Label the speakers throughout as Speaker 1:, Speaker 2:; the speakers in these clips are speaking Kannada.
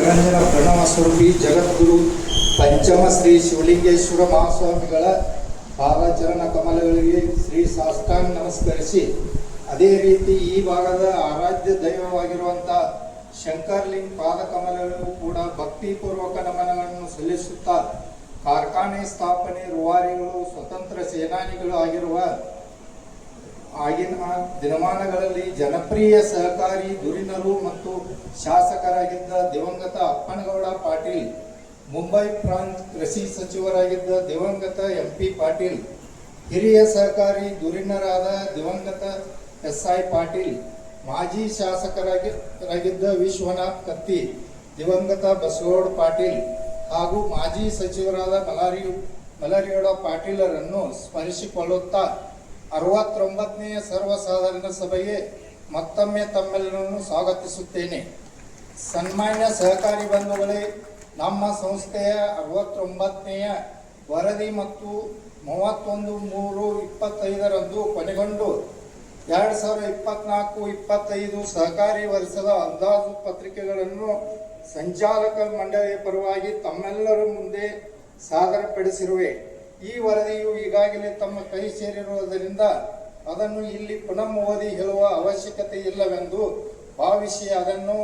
Speaker 1: ನಿರಂಜನ ಪ್ರಣವ ಸ್ವರೂಪಿ ಜಗದ್ಗುರು ಪಂಚಮ ಶ್ರೀ ಶಿವಲಿಂಗೇಶ್ವರ ಮಹಾಸ್ವಾಮಿಗಳ ಪಾದಚರಣ ಕಮಲಗಳಿಗೆ ಶ್ರೀ ಸಾಷ್ಟಾಂಗ ನಮಸ್ಕರಿಸಿ, ಅದೇ ರೀತಿ ಈ ಭಾಗದ ಆರಾಧ್ಯ ದೈವವಾಗಿರುವಂಥ ಶಂಕರ್ಲಿಂಗ್ ಪಾದಕಮಲಗಳಿಗೂ ಕೂಡ ಭಕ್ತಿಪೂರ್ವಕ ನಮನಗಳನ್ನು ಸಲ್ಲಿಸುತ್ತಾ, ಕಾರ್ಖಾನೆ ಸ್ಥಾಪನೆ ರೂವಾರಿಗಳು ಸ್ವತಂತ್ರ ಸೇನಾನಿಗಳು ಆಗಿನ ದಿನಮಾನಗಳಲ್ಲಿ ಜನಪ್ರಿಯ ಸಹಕಾರಿ ಧುರೀಣರು ಮತ್ತು ಶಾಸಕರಾಗಿದ್ದ ದಿವಂಗತ ಅಪ್ಪನಗೌಡ ಪಾಟೀಲ್, ಮುಂಬೈ ಪ್ರಾಂತ್ ಕೃಷಿ ಸಚಿವರಾಗಿದ್ದ ದಿವಂಗತ MP ಪಾಟೀಲ್, ಹಿರಿಯ ಸಹಕಾರಿ ಧುರೀಣರಾದ ದಿವಂಗತ SI ಪಾಟೀಲ್, ಮಾಜಿ ಶಾಸಕರಾಗಿದ್ದ ವಿಶ್ವನಾಥ್ ಕತ್ತಿ, ದಿವಂಗತ ಬಸವಗೌಡ ಪಾಟೀಲ್ ಹಾಗೂ ಮಾಜಿ ಸಚಿವರಾದ ಮಲರಿಗೌಡ ಪಾಟೀಲರನ್ನು ಸ್ಮರಿಸಿಕೊಳ್ಳುತ್ತಾ 69ನೇ ಸರ್ವಸಾಧಾರಣ ಸಭೆಗೆ ಮತ್ತೊಮ್ಮೆ ತಮ್ಮೆಲ್ಲರನ್ನು ಸ್ವಾಗತಿಸುತ್ತೇನೆ. ಸನ್ಮಾನ್ಯ ಸಹಕಾರಿ ಬಂಧುಗಳೇ, ನಮ್ಮ ಸಂಸ್ಥೆಯ 69ನೇಯ ವರದಿ ಮತ್ತು 31/3/25 ಕೊನೆಗೊಂಡು 2024-25 ಸಹಕಾರಿ ವರ್ಷದ ಅಂದಾಜು ಪತ್ರಿಕೆಗಳನ್ನು ಸಂಚಾಲಕ ಮಂಡಳಿಯ ಪರವಾಗಿ ತಮ್ಮೆಲ್ಲರ ಮುಂದೆ ಸಾದರಪಡಿಸಿರುವೆ. ಈ ವರದಿಯು ಈಗಾಗಲೇ ತಮ್ಮ ಕೈ ಸೇರಿರುವುದರಿಂದ ಅದನ್ನು ಇಲ್ಲಿ ಪುನಃ ಓದಿ ಹೇಳುವ ಅವಶ್ಯಕತೆ ಇಲ್ಲವೆಂದು ಭಾವಿಸಿ ಅದನ್ನು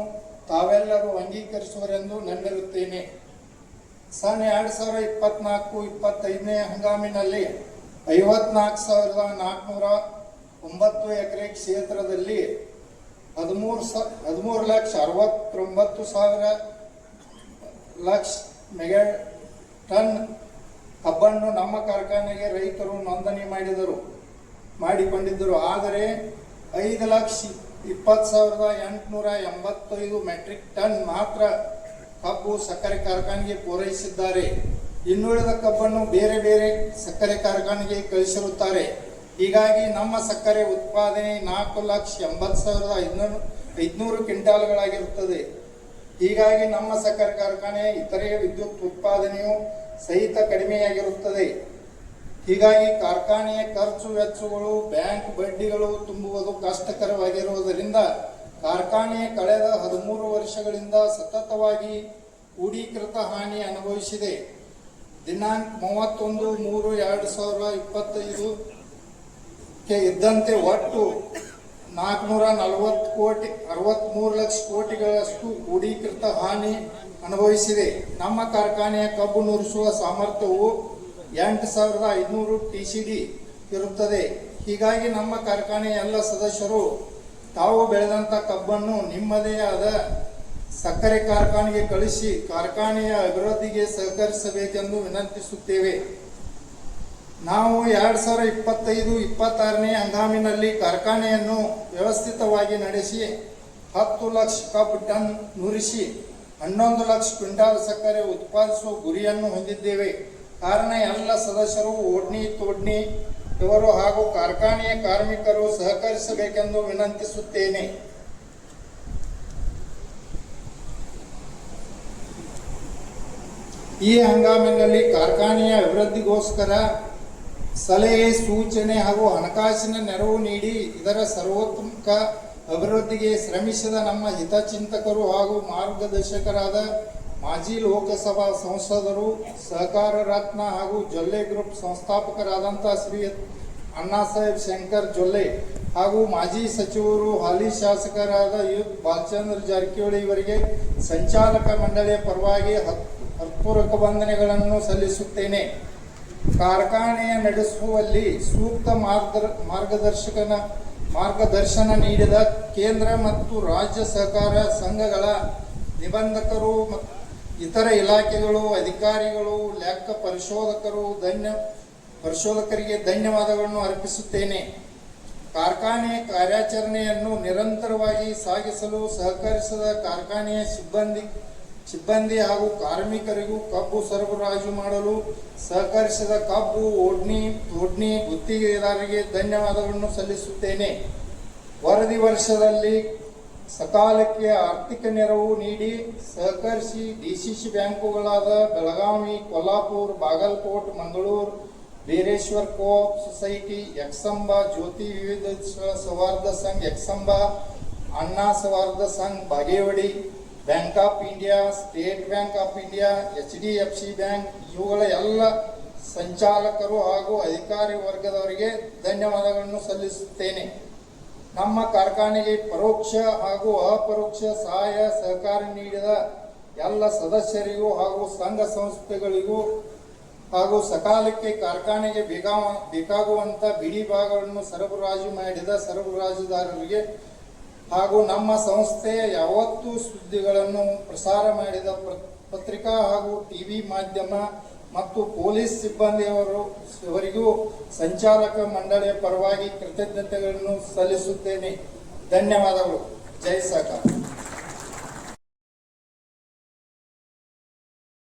Speaker 1: ತಾವೆಲ್ಲರೂ ಅಂಗೀಕರಿಸುವರೆಂದು ನಂಬಿರುತ್ತೇನೆ. ಸನ್ 2024-25ನೇ ಹಂಗಾಮಿನಲ್ಲಿ 54,409 ಎಕರೆ ಕ್ಷೇತ್ರದಲ್ಲಿ 13,69,000 ಮೆಗಾಟನ್ ಕಬ್ಬನ್ನು ನಮ್ಮ ಕಾರ್ಖಾನೆಗೆ ರೈತರು ನೋಂದಣಿ ಮಾಡಿಕೊಂಡಿದ್ದರು. ಆದರೆ 5,20,885 ಮೆಟ್ರಿಕ್ ಟನ್ ಮಾತ್ರ ಕಬ್ಬು ಸಕ್ಕರೆ ಕಾರ್ಖಾನೆಗೆ ಪೂರೈಸಿದ್ದಾರೆ. ಇನ್ನುಳಿದ ಕಬ್ಬನ್ನು ಬೇರೆ ಬೇರೆ ಸಕ್ಕರೆ ಕಾರ್ಖಾನೆಗೆ ಕಳಿಸಿರುತ್ತಾರೆ. ಹೀಗಾಗಿ ನಮ್ಮ ಸಕ್ಕರೆ ಉತ್ಪಾದನೆ 4,80,500 ಕ್ವಿಂಟಾಲ್ಗಳಾಗಿರುತ್ತದೆ. ಹೀಗಾಗಿ ನಮ್ಮ ಸಕ್ಕರೆ ಕಾರ್ಖಾನೆ ಇತರೆ ವಿದ್ಯುತ್ ಉತ್ಪಾದನೆಯು ಸಹಿತ ಕಡಿಮೆಯಾಗಿರುತ್ತದೆ. ಹೀಗಾಗಿ ಕಾರ್ಖಾನೆಯ ಖರ್ಚು ವೆಚ್ಚಗಳು, ಬ್ಯಾಂಕ್ ಬಡ್ಡಿಗಳು ತುಂಬುವುದು ಕಷ್ಟಕರವಾಗಿರುವುದರಿಂದ ಕಾರ್ಖಾನೆಯ ಕಳೆದ 13 ವರ್ಷಗಳಿಂದ ಸತತವಾಗಿ ಹೂಡೀಕೃತ ಹಾನಿ ಅನುಭವಿಸಿದೆ. ದಿನಾಂಕ 31/3/2025 ಇದ್ದಂತೆ ಒಟ್ಟು 463 ಲಕ್ಷ ಕೋಟಿಗಳಷ್ಟು ಹೂಡೀಕೃತ ಹಾನಿ ಅನುಭವಿಸಿದೆ. ನಮ್ಮ ಕಾರ್ಖಾನೆಯ ಕಬ್ಬು ನುರಿಸುವ ಸಾಮರ್ಥ್ಯವು 8,500 TCD ಇರುತ್ತದೆ. ಹೀಗಾಗಿ ನಮ್ಮ ಕಾರ್ಖಾನೆಯ ಎಲ್ಲ ಸದಸ್ಯರು ತಾವು ಬೆಳೆದಂಥ ಕಬ್ಬನ್ನು ನಿಮ್ಮದೇ ಆದ ಸಕ್ಕರೆ ಕಾರ್ಖಾನೆಗೆ ಕಳಿಸಿ ಕಾರ್ಖಾನೆಯ ಅಭಿವೃದ್ಧಿಗೆ ಸಹಕರಿಸಬೇಕೆಂದು ವಿನಂತಿಸುತ್ತೇವೆ. ನಾವು 2025-26ನೇ ಹಂಗಾಮಿನಲ್ಲಿ ಕಾರ್ಖಾನೆಯನ್ನು ವ್ಯವಸ್ಥಿತವಾಗಿ ನಡೆಸಿ 10 ಲಕ್ಷ ಕಬ್ಬು ಟನ್ ನುರಿಸಿ 11 ಲಕ್ಷ ಕ್ವಿಂಟಾಲ್ ಸಕ್ಕರೆ ಉತ್ಪಾದಿಸುವ ಗುರಿಯನ್ನು ಹೊಂದಿದ್ದೇವೆ. ಕಾರಣ ಎಲ್ಲ ಸದಸ್ಯರು ಓಡ್ನಿ ತೋಡ್ನಿ ಇವರು ಹಾಗೂ ಕಾರ್ಖಾನೆಯ ಕಾರ್ಮಿಕರು ಸಹಕರಿಸಬೇಕೆಂದು ವಿನಂತಿಸುತ್ತೇನೆ. ಈ ಹಂಗಾಮಿನಲ್ಲಿ ಕಾರ್ಖಾನೆಯ ಅಭಿವೃದ್ಧಿಗೋಸ್ಕರ ಸಲಹೆ, ಸೂಚನೆ ಹಾಗೂ ಹಣಕಾಸಿನ ನೆರವು ನೀಡಿ ಇದರ ಸರ್ವೋತ್ತಮ ಅಭಿವೃದ್ಧಿಗೆ ಶ್ರಮಿಸಿದ ನಮ್ಮ ಹಿತಚಿಂತಕರು ಹಾಗೂ ಮಾರ್ಗದರ್ಶಕರಾದ ಮಾಜಿ ಲೋಕಸಭಾ ಸಂಸದರು, ಸಹಕಾರ ರತ್ನ ಹಾಗೂ ಜೊಲ್ಲೆ ಗ್ರೂಪ್ ಸಂಸ್ಥಾಪಕರಾದಂಥ ಶ್ರೀ ಅಣ್ಣಾಸಾಹೇಬ್ ಶಂಕರ್ ಜೊಲ್ಲೆ ಹಾಗೂ ಮಾಜಿ ಸಚಿವರು, ಹಾಲಿ ಶಾಸಕರಾದ ಬಾಲಚಂದ್ರ ಜಾರಕಿಹೊಳಿ ಇವರಿಗೆ ಸಂಚಾಲಕ ಮಂಡಳಿಯ ಪರವಾಗಿ ಹೃತ್ಪೂರ್ವಕ ವಂದನೆಗಳನ್ನು ಸಲ್ಲಿಸುತ್ತೇನೆ. ಕಾರ್ಖಾನೆಯ ನಡೆಸುವಲ್ಲಿ ಸೂಕ್ತ ಮಾರ್ಗದರ್ಶನ ನೀಡಿದ ಕೇಂದ್ರ ಮತ್ತು ರಾಜ್ಯ ಸಹಕಾರ ಸಂಘಗಳ ನಿಬಂಧಕರು ಮತ್ತು ಇತರ ಇಲಾಖೆಗಳು, ಅಧಿಕಾರಿಗಳು, ಲೆಕ್ಕ ಪರಿಶೋಧಕರಿಗೆ ಧನ್ಯವಾದಗಳನ್ನು ಅರ್ಪಿಸುತ್ತೇನೆ. ಕಾರ್ಖಾನೆಯ ಕಾರ್ಯಾಚರಣೆಯನ್ನು ನಿರಂತರವಾಗಿ ಸಾಗಿಸಲು ಸಹಕರಿಸಿದ ಕಾರ್ಖಾನೆಯ ಸಿಬ್ಬಂದಿ ಹಾಗೂ ಕಾರ್ಮಿಕರಿಗೂ ಕಬ್ಬು ಸರಬರಾಜು ಮಾಡಲು ಸಹಕರಿಸಿದ ಕಬ್ಬು ಓಡ್ನಿ ಗುತ್ತಿಗೆದಾರರಿಗೆ ಧನ್ಯವಾದಗಳನ್ನು ಸಲ್ಲಿಸುತ್ತೇನೆ. ವರದಿ ವರ್ಷದಲ್ಲಿ ಸಕಾಲಕ್ಕೆ ಆರ್ಥಿಕ ನೆರವು ನೀಡಿ ಸಹಕರಿಸಿ DCC ಬ್ಯಾಂಕುಗಳಾದ ಬೆಳಗಾವಿ, ಕೊಲ್ಹಾಪುರ, ಬಾಗಲಕೋಟ್, ಮಂಗಳೂರು, ಬೀರೇಶ್ವರ್ ಕೋಆಪ್ ಸೊಸೈಟಿ, ಯಕ್ಷಂಬ, ಜ್ಯೋತಿ ವಿವಿಧ ಸೌಹಾರ್ದ ಸಂಘ ಯಕ್ಷಂಬ, ಅಣ್ಣಾ ಸೌಹಾರ್ದ ಸಂಘ Bagewadi bank of India, state bank of India, HDFC bank ಇವುಗಳ ಎಲ್ಲ ಸಂಚಾಲಕರು ಹಾಗೂ ಅಧಿಕಾರಿ ವರ್ಗದವರಿಗೆ ಧನ್ಯವಾದಗಳನ್ನು ಸಲ್ಲಿಸುತ್ತೇನೆ. ನಮ್ಮ ಕಾರ್ಖಾನೆಗೆ ಪರೋಕ್ಷ ಹಾಗೂ ಅಪರೋಕ್ಷ ಸಹಾಯ ಸಹಕಾರ ನೀಡಿದ ಎಲ್ಲ ಸದಸ್ಯರಿಗೂ ಹಾಗೂ ಸಂಘ ಸಂಸ್ಥೆಗಳಿಗೂ ಹಾಗೂ ಸಕಾಲಕ್ಕೆ ಕಾರ್ಖಾನೆಗೆ ಬೇಕಾಗುವಂತ ಬಿಡಿ ಭಾಗಗಳನ್ನು ಸರಬರಾಜು ಮಾಡಿದ ಸರಬರಾಜುದಾರರಿಗೆ ಹಾಗೂ ನಮ್ಮ ಸಂಸ್ಥೆಯ ಯಾವತ್ತೂ ಸುದ್ದಿಗಳನ್ನು ಪ್ರಸಾರ ಮಾಡಿದ ಪತ್ರಿಕಾ ಹಾಗೂ ಟಿವಿ ಮಾಧ್ಯಮ ಮತ್ತು ಪೊಲೀಸ್ ಸಿಬ್ಬಂದಿಯವರಿಗೂ ಸಂಚಾಲಕ ಮಂಡಳಿಯ ಪರವಾಗಿ ಕೃತಜ್ಞತೆಗಳನ್ನು ಸಲ್ಲಿಸುತ್ತೇನೆ. ಧನ್ಯವಾದಗಳು. ಜೈ ಸಹಕಾರ.